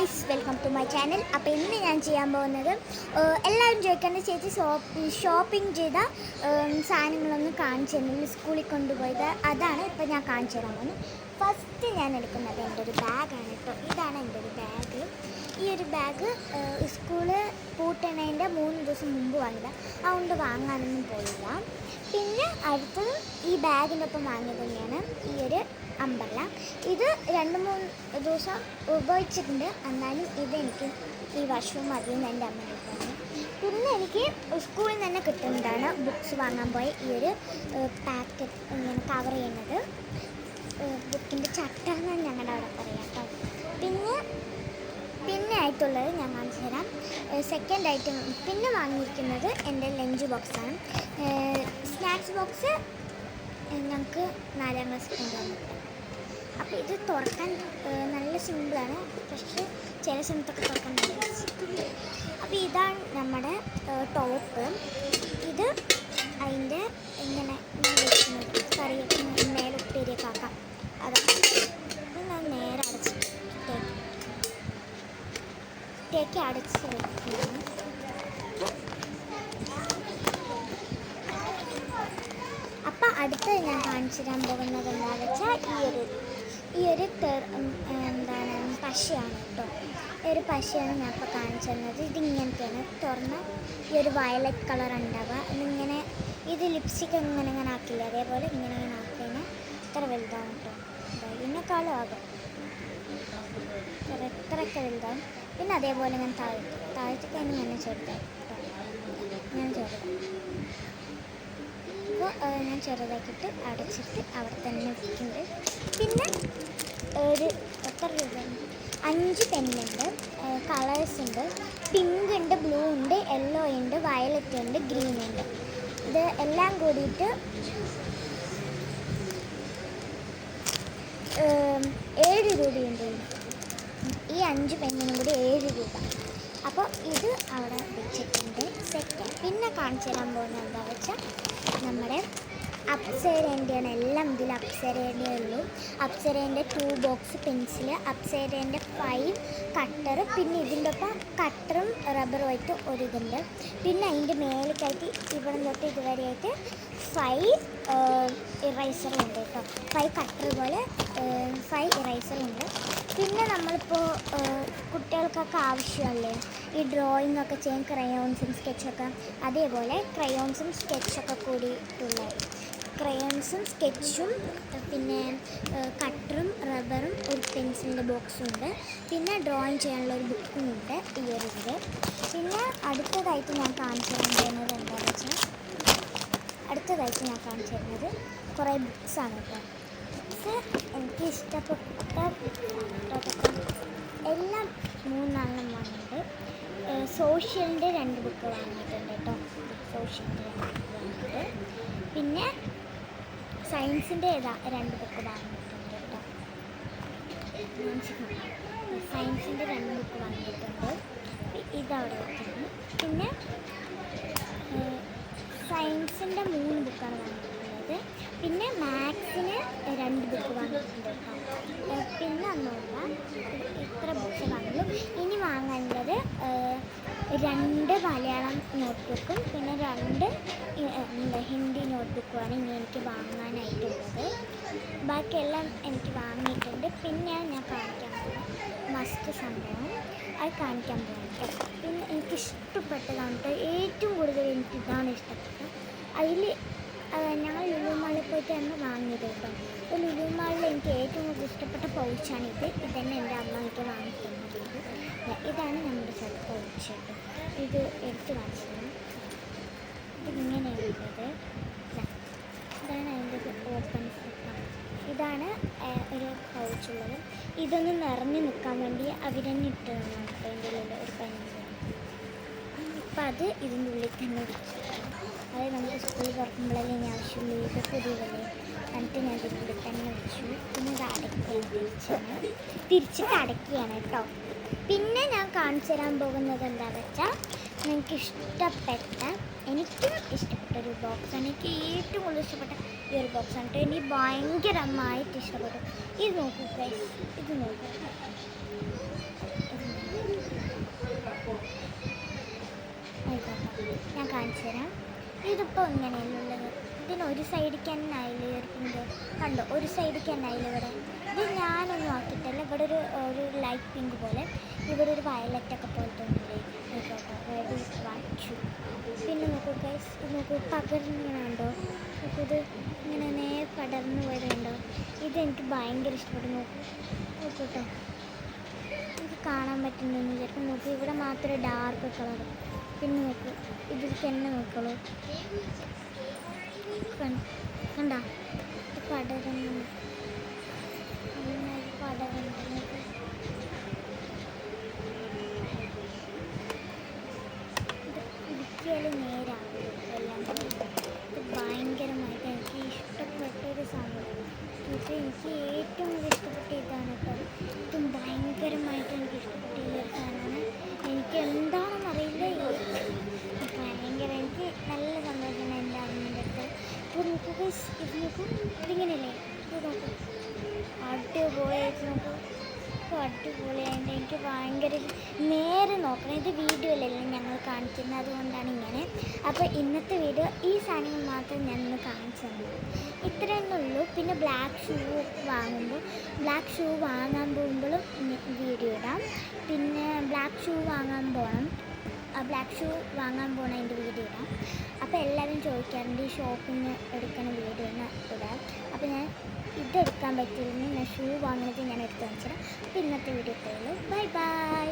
Guys, welcome to my channel. അപ്പോൾ ഇന്ന് ഞാൻ ചെയ്യാൻ പോകുന്നത് എല്ലാവരും ചോദിക്കേണ്ട ചേച്ചി ഷോപ്പിംഗ് ചെയ്ത സാധനങ്ങളൊന്നും കാണിച്ചു തരുന്നില്ല, സ്കൂളിൽ കൊണ്ടുപോയത്. അതാണ് ഇപ്പോൾ ഞാൻ കാണിച്ചു തരാൻ പോകുന്നത്. ഫസ്റ്റ് ഞാൻ എടുക്കുന്നത് എൻ്റെ ഒരു ബാഗാണ് കേട്ടോ. ഇതാണ് എൻ്റെ ഒരു ബാഗ്. ഈ ഒരു ബാഗ് സ്കൂള് പൂട്ടണതിൻ്റെ 3 ദിവസം മുമ്പ് വാങ്ങിയത്, അതുകൊണ്ട് വാങ്ങാനൊന്നും പോയില്ല. പിന്നെ അടുത്തത് ഈ ബാഗിൻ്റെ ഒപ്പം വാങ്ങിയത് തന്നെയാണ് ഈ ഒരു അമ്പർല. ഇത് 2-3 ദിവസം ഉപയോഗിച്ചിട്ടുണ്ട്, എന്നാലും ഇതെനിക്ക് ഈ വർഷവും മതിയെന്ന് എൻ്റെ അമ്മ പറഞ്ഞു. പിന്നെ എനിക്ക് സ്കൂളിൽ നിന്ന് തന്നെ കിട്ടുന്നതാണ് ബുക്സ് വാങ്ങാൻ പോയ ഈ ഒരു പാക്കറ്റ് ഇങ്ങനെ കവർ ചെയ്യുന്നത്. ബുക്കിൻ്റെ ചട്ട എന്നാണ് ഞങ്ങളുടെ അവിടെ പറയാം കേട്ടോ. പിന്നെ ആയിട്ടുള്ളത് ഞാൻ കാണിച്ചു തരാം. സെക്കൻഡ് ഐറ്റം പിന്നെ വാങ്ങിയിരിക്കുന്നത് എൻ്റെ ലഞ്ച് ബോക്സാണ്. സ്നാക്സ് ബോക്സ് ഞങ്ങൾക്ക് 4ാം ക്ലാസ്സിൽ കൊണ്ടുവന്നിട്ടുണ്ട്. അപ്പോൾ ഇത് തുറക്കാൻ നല്ല സിമ്പിളാണ്, പക്ഷേ ചില സമയത്തൊക്കെ തുറക്കാൻ നല്ല. അപ്പോൾ ഇതാണ് നമ്മുടെ ടോപ്പ്. ഇത് അതിൻ്റെ ഇങ്ങനെ വെക്കുന്നത് കറിയൊക്കെ മേലെ ഉപ്പേരിയൊക്കെ ആക്കാം. അതാണ് ഞാൻ നേരെ അടച്ച് വയ്ക്കുകയാണ്. അപ്പം അടുത്ത് ഞാൻ കാണിച്ചു തരാൻ പോകുന്നത് എന്താണെന്ന് വെച്ചാൽ ഈ ഒരു എന്താണ് പശയാണ് കേട്ടോ. ഈ ഒരു പശയാണ് ഞാൻ ഇപ്പോൾ കാണിച്ചു തരുന്നത്. ഇതിങ്ങനത്തെയാണ് തുറന്ന് ഈ ഒരു വയലറ്റ് കളർ ഉണ്ടാവുക. ഇത് ലിപ്സ്റ്റിക് ഇങ്ങനെ ആക്കില്ല, അതേപോലെ ഇങ്ങനെ ആക്കിയതിന് ഇത്ര വലുതാണ് കേട്ടോ. ഇതിനേക്കാളും ആകും, ഇത്രയൊക്കെ വലുതാവും. പിന്നെ അതേപോലെ ഞാൻ താഴത്തേക്ക് തന്നെ ചെറുതായി കേട്ടോ. ഞാൻ ചെറുതാക്കിയിട്ട് അടച്ചിട്ട് അവിടെ തന്നെ വെക്കുന്നുണ്ട്. പിന്നെ എത്ര രൂപ 5 പെന്നുണ്ട്, കളേഴ്സ് ഉണ്ട്. പിങ്ക് ഉണ്ട്, ബ്ലൂ ഉണ്ട്, യെല്ലോ ഉണ്ട്, വയലറ്റ് ഉണ്ട്, ഗ്രീൻ ഉണ്ട്. ഇത് എല്ലാം കൂടിയിട്ട് 7 രൂപയുണ്ട്. ഈ 5 പെന്നിനും കൂടി 7 രൂപ. അപ്പോൾ ഇത് അവിടെ വെച്ചിട്ടുണ്ട്. സെക്കൻഡ് പിന്നെ കാണിച്ചു തരാൻ പോകുന്നത് എന്താണെന്ന് വെച്ചാൽ നമ്മുടെ അപ്സരേൻ്റെയാണ്. എല്ലാം ഇതിൽ അപ്സരേൻ്റെ ഉള്ളൂ. അപ്സരേൻ്റെ 2 ബോക്സ് പെൻസിൽ, അപ്സരേൻ്റെ 5 കട്ടർ, പിന്നെ ഇതിൻ്റെ ഒപ്പം കട്ടറും റബ്ബറുമായിട്ട് ഒരു ഇതുണ്ട്. പിന്നെ അതിൻ്റെ മേലേക്കായിട്ട് ഇവിടെ തൊട്ട് ഇതുവരെയായിട്ട് 5 ഇറൈസറും ഉണ്ട് കേട്ടോ. 5 കട്ടർ പോലെ 5 ഇറൈസറും ഉണ്ട്. പിന്നെ നമ്മളിപ്പോൾ കുട്ടികൾക്കൊക്കെ ആവശ്യമല്ലേ ഈ ഡ്രോയിങ് ഒക്കെ ചെയ്യാൻ ക്രയോൺസും സ്കെച്ചൊക്കെ, അതേപോലെ ക്രയോൺസും സ്കെച്ചൊക്കെ കൂടിയിട്ടുള്ള ക്രയോൺസും സ്കെച്ചും പിന്നെ കട്ടറും റബ്ബറും ഒരു പെൻസിലിൻ്റെ ബോക്സും ഉണ്ട്. പിന്നെ ഡ്രോയിങ് ചെയ്യാനുള്ള ഒരു ബുക്കും ഉണ്ട് ഈ ഒരു ഇത്. പിന്നെ അടുത്തതായിട്ട് ഞാൻ കാണിച്ചു തരുന്നത് എന്താണെന്ന് വെച്ചാൽ കുറേ ബുക്സാണ് കേട്ടോ. ബുക്സ് എനിക്ക് ഇഷ്ടപ്പെട്ട എല്ലാം 3 വാങ്ങിയിട്ടുണ്ട്. സോഷ്യലിൻ്റെ 2 ബുക്ക് വാങ്ങിയിട്ടുണ്ട് കേട്ടോ. സോഷ്യലിൻ്റെ 2 ബുക്ക് വാങ്ങിയിട്ട് പിന്നെ സയൻസിൻ്റെ 2 ബുക്ക് വാങ്ങിയിട്ടുണ്ട് കേട്ടോ. സയൻസിൻ്റെ 2 ബുക്ക് വാങ്ങിയിട്ടുണ്ട്. ഇതവിടെ വെക്കുന്നു. പിന്നെ സയൻസിൻ്റെ 3 ബുക്കാണ് വാങ്ങിയിട്ടുള്ളത്. പിന്നെ മാത്സിന് 2 ബുക്ക് വാങ്ങിയിട്ടുണ്ട് കേട്ടോ. പിന്നെ ഒന്നുമില്ല, ഇത്ര ബുക്സ് വാങ്ങുള്ളൂ. ഇനി വാങ്ങാനുള്ളത് 2 മലയാളം നോട്ട് ബുക്കും പിന്നെ 2 ഹിന്ദി നോട്ട് ബുക്കുമാണ് ഇനി എനിക്ക് വാങ്ങാനായിട്ടുള്ളത്. ബാക്കിയെല്ലാം എനിക്ക് വാങ്ങിയിട്ടുണ്ട്. പിന്നെ ഞാൻ കാണിക്കാൻ പോകും മസ്റ്റ് സംഭവം, അത് കാണിക്കാൻ പോകും. പിന്നെ എനിക്കിഷ്ടപ്പെട്ടതാണ് കേട്ടോ. ഏറ്റവും കൂടുതൽ എനിക്കിതാണ് ഇഷ്ടപ്പെട്ടത്. അതിൽ ഞങ്ങൾ ലുലു മാളിൽ പോയിട്ട് തന്നെ വാങ്ങിയത് കേട്ടോ. അപ്പോൾ ലുലു മാളിൽ എനിക്ക് ഏറ്റവും കൂടുതൽ ഇഷ്ടപ്പെട്ട പൗച്ചാണിത്. ഇതന്നെ എൻ്റെ അമ്മ എനിക്ക് വാങ്ങിത്തന്നത്. ഇതാണ് നമ്മുടെ പൗച്ച് കേട്ടോ. ഇത് എടുത്ത് കാണിച്ചത് ഇതിങ്ങനെയുള്ളത്. ഇതാണ് അതിൻ്റെ ഓപ്പൺ സെറ്റാണ്. ഇതാണ് ഒരു പൗച്ചുള്ളത്. ഇതൊന്ന് നിറഞ്ഞു നിൽക്കാൻ വേണ്ടി അവരെന്നെ ഇട്ട് തന്നാണ് കേട്ടോ. അതിൻ്റെ ഉള്ളിൽ ഒരു പെൻസിൽ. അപ്പം അത് ഇതിൻ്റെ ഉള്ളിൽ തന്നെ വെച്ചു. അത് നമുക്ക് സ്കൂൾ തുറക്കുമ്പോഴല്ലേ ഇനി ആവശ്യമുള്ളൂ. ഇത് പുതിയതല്ലേ എന്നിട്ട് ഞാൻ ഇതിൻ്റെ ഉള്ളിൽ തന്നെ വെച്ചു. പിന്നെ ഇത് അടയ്ക്കുകയാണ്, തിരിച്ചിട്ട് അടയ്ക്കുകയാണ് കേട്ടോ. പിന്നെ ഞാൻ കാണിച്ചു തരാൻ പോകുന്നത് എന്താണെന്ന് വെച്ചാൽ എനിക്കും ഇഷ്ടപ്പെട്ടൊരു ബോക്സാണ്. എനിക്ക് ഏറ്റവും കൂടുതൽ ഇഷ്ടപ്പെട്ട ഈ ഒരു ബോക്സാണ് കേട്ടോ. എനിക്ക് ഭയങ്കരമായിട്ട് ഇഷ്ടപ്പെട്ടു. ഇത് നോക്കൂ ഗൈസ്, ഇത് നോക്കൂ. ഇതിപ്പോൾ ഇങ്ങനെയല്ല ഉള്ളത്. ഇതിന് ഒരു സൈഡിലേക്ക് തന്നെ ആയില്ല ഇയർപ്പിൻ്റെ, കണ്ടോ ഒരു സൈഡിലേക്ക് തന്നെ ആയില്ല ഇവിടെ. ഇത് ഞാനൊന്നും ആക്കിയിട്ടല്ല, ഇവിടെ ഒരു ലൈറ്റ് പിങ്ക് പോലെ, ഇവിടെ ഒരു വയലറ്റൊക്കെ പോലത്തെ ഒന്നില്ലേ നോക്കോട്ടോ. റെഡി 1 2. പിന്നെ നോക്കൂ ഗൈസ്, ഇത് നോക്കൂ പകർന്നിങ്ങനെ ഉണ്ടോ, നോക്കൂ ഇത് ഇങ്ങനെ നേരെ പടർന്നു പോയതുണ്ടോ. ഇതെനിക്ക് ഭയങ്കര ഇഷ്ടപ്പെട്ടു. നോക്കൂട്ടോ, എനിക്ക് കാണാൻ പറ്റുന്നുണ്ടെന്ന് വിചാരിക്കും. നോക്കൂ ഇവിടെ മാത്രമേ ഡാർക്ക് കളർ. പിന്നെ നോക്കൂ ഇതിൽ തന്നെ നോക്കുള്ളൂ, കണ്ട പടരുന്നു, പടരുന്നു. ഇടുക്കിയാൽ നേരാകും എല്ലാം. ഇത് ഭയങ്കരമായിട്ട് എനിക്ക് ഇഷ്ടപ്പെട്ടൊരു സംഭവം. ഇത് എനിക്ക് ഏറ്റവും കൂടുതൽ ഇഷ്ടപ്പെട്ട ഇതാണ് കേട്ടോ. ഇതും ഭയങ്കരമായിട്ട് എനിക്ക് ഇഷ്ടപ്പെട്ട ഈ ഒരു സാധനമാണ്. എനിക്ക് എന്താണെന്നറിയില്ല, ഭയങ്കര എനിക്ക് നല്ല സന്തോഷമാണ് എൻ്റെ അമ്മേൻ്റെ അടുത്ത്. ഇപ്പോൾ നോക്കൂ ഗൈസ്, ഇത് നോക്കൂ ഇതിങ്ങനെയല്ലേ, ഇത് നോക്കൂ അടിപൊളിയായിട്ട് നോക്കൂ, അടിപൊളിയായിട്ട് എനിക്ക് ഭയങ്കര നേരെ നോക്കണം. ഇത് വീഡിയോയിലല്ലേ ഞങ്ങൾ കാണിക്കുന്നത്, അതുകൊണ്ടാണ് ഇങ്ങനെ. അപ്പോൾ ഇന്നത്തെ വീഡിയോ ഈ സാധനങ്ങൾ മാത്രം ഞാനൊന്ന് കാണിച്ചു തന്നു, ഇത്രയൊന്നും ഉള്ളൂ. പിന്നെ ബ്ലാക്ക് ഷൂ വാങ്ങാൻ പോകുമ്പോഴും വീഡിയോ ഇടാം. പിന്നെ ബ്ലാക്ക് ഷൂ വാങ്ങാൻ പോണതിൻ്റെ വീഡിയോ ഇടാം. അപ്പോൾ എല്ലാവരും ചോദിക്കാറുണ്ട് ഈ ഷോപ്പിന് എടുക്കണ വീഡിയോ എന്ന് ഇടാം. അപ്പോൾ ഞാൻ ഇതെടുക്കാൻ പറ്റിയിരുന്നു, ഞാൻ ഷൂ വാങ്ങുന്നത് ഞാൻ എടുത്ത് കാണിച്ചു തരാം. അപ്പോൾ ഇന്നത്തെ വീഡിയോ ഇത്രയേ ഉള്ളൂ. Bye bye.